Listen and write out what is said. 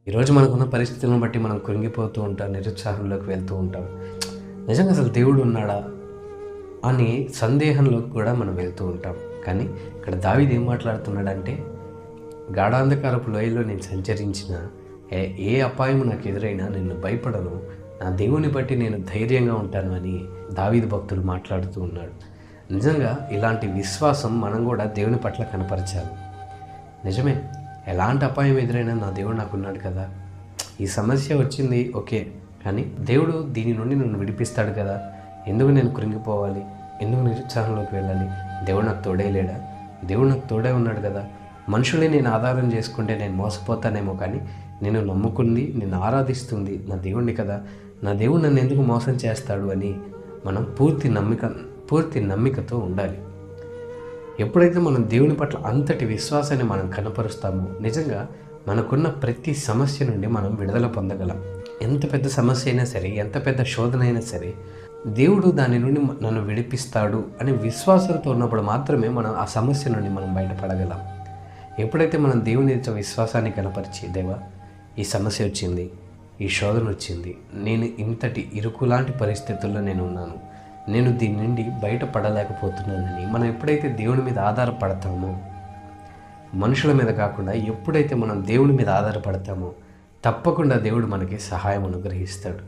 ఈరోజు మనకున్న పరిస్థితులను బట్టి మనం కృంగిపోతూ ఉంటాం, నిరుత్సాహంలోకి వెళ్తూ ఉంటాం. నిజంగా అసలు దేవుడు ఉన్నాడా అని సందేహంలోకి కూడా మనం వెళ్తూ ఉంటాం. కానీ ఇక్కడ దావీదు ఏం మాట్లాడుతున్నాడంటే, గాఢాంధకారపు లోయలో నేను సంచరించిన ఏ ఏ అపాయం నాకు ఎదురైనా నేను భయపడను, నా దేవుని బట్టి నేను ధైర్యంగా ఉంటాను అని దావీదు భక్తుడు మాట్లాడుతూ ఉన్నాడు. నిజంగా ఇలాంటి విశ్వాసం మనం కూడా దేవుని పట్ల కనపరచాలి. నిజమే, ఎలాంటి అపాయం ఎదురైనా నా దేవుడు నాకున్నాడు కదా, ఈ సమస్య వచ్చింది ఓకే, కానీ దేవుడు దీని నుండి నన్ను విడిపిస్తాడు కదా, ఎందుకు నేను కృంగిపోవాలి, ఎందుకు నిరుత్సాహంలోకి వెళ్ళాలి, దేవుడు నాకు తోడే లేడా, దేవుడు నాకు తోడే ఉన్నాడు కదా. మనుషుల్ని నేను ఆధారం చేసుకుంటే నేను మోసపోతానేమో, కానీ నేను నమ్ముకుంది, నేను ఆరాధిస్తుంది నా దేవుణ్ణి కదా, నా దేవుడు నన్ను ఎందుకు మోసం చేస్తాడు అని మనం పూర్తి నమ్మికతో ఉండాలి. ఎప్పుడైతే మనం దేవుని పట్ల అంతటి విశ్వాసాన్ని మనం కనపరుస్తామో, నిజంగా మనకున్న ప్రతి సమస్య నుండి మనం విడుదల పొందగలం. ఎంత పెద్ద సమస్య అయినా సరే, ఎంత పెద్ద శోధన అయినా సరే, దేవుడు దాని నుండి నన్ను విడిపిస్తాడు అనే విశ్వాసంతో ఉన్నప్పుడు మాత్రమే మనం ఆ సమస్య నుండి మనం బయటపడగలం. ఎప్పుడైతే మనం దేవుని యొక్క విశ్వాసాన్ని కనపరిచి, దేవా ఈ సమస్య వచ్చింది, ఈ శోధన వచ్చింది, నేను ఇంతటి ఇరుకులాంటి పరిస్థితుల్లో నేను ఉన్నాను, నేను దీని నుండి బయటపడలేకపోతున్నానని మనం ఎప్పుడైతే దేవుని మీద ఆధారపడతామో, మనుషుల మీద కాకుండా ఎప్పుడైతే మనం దేవుని మీద ఆధారపడతామో, తప్పకుండా దేవుడు మనకి సహాయం అనుగ్రహిస్తాడు.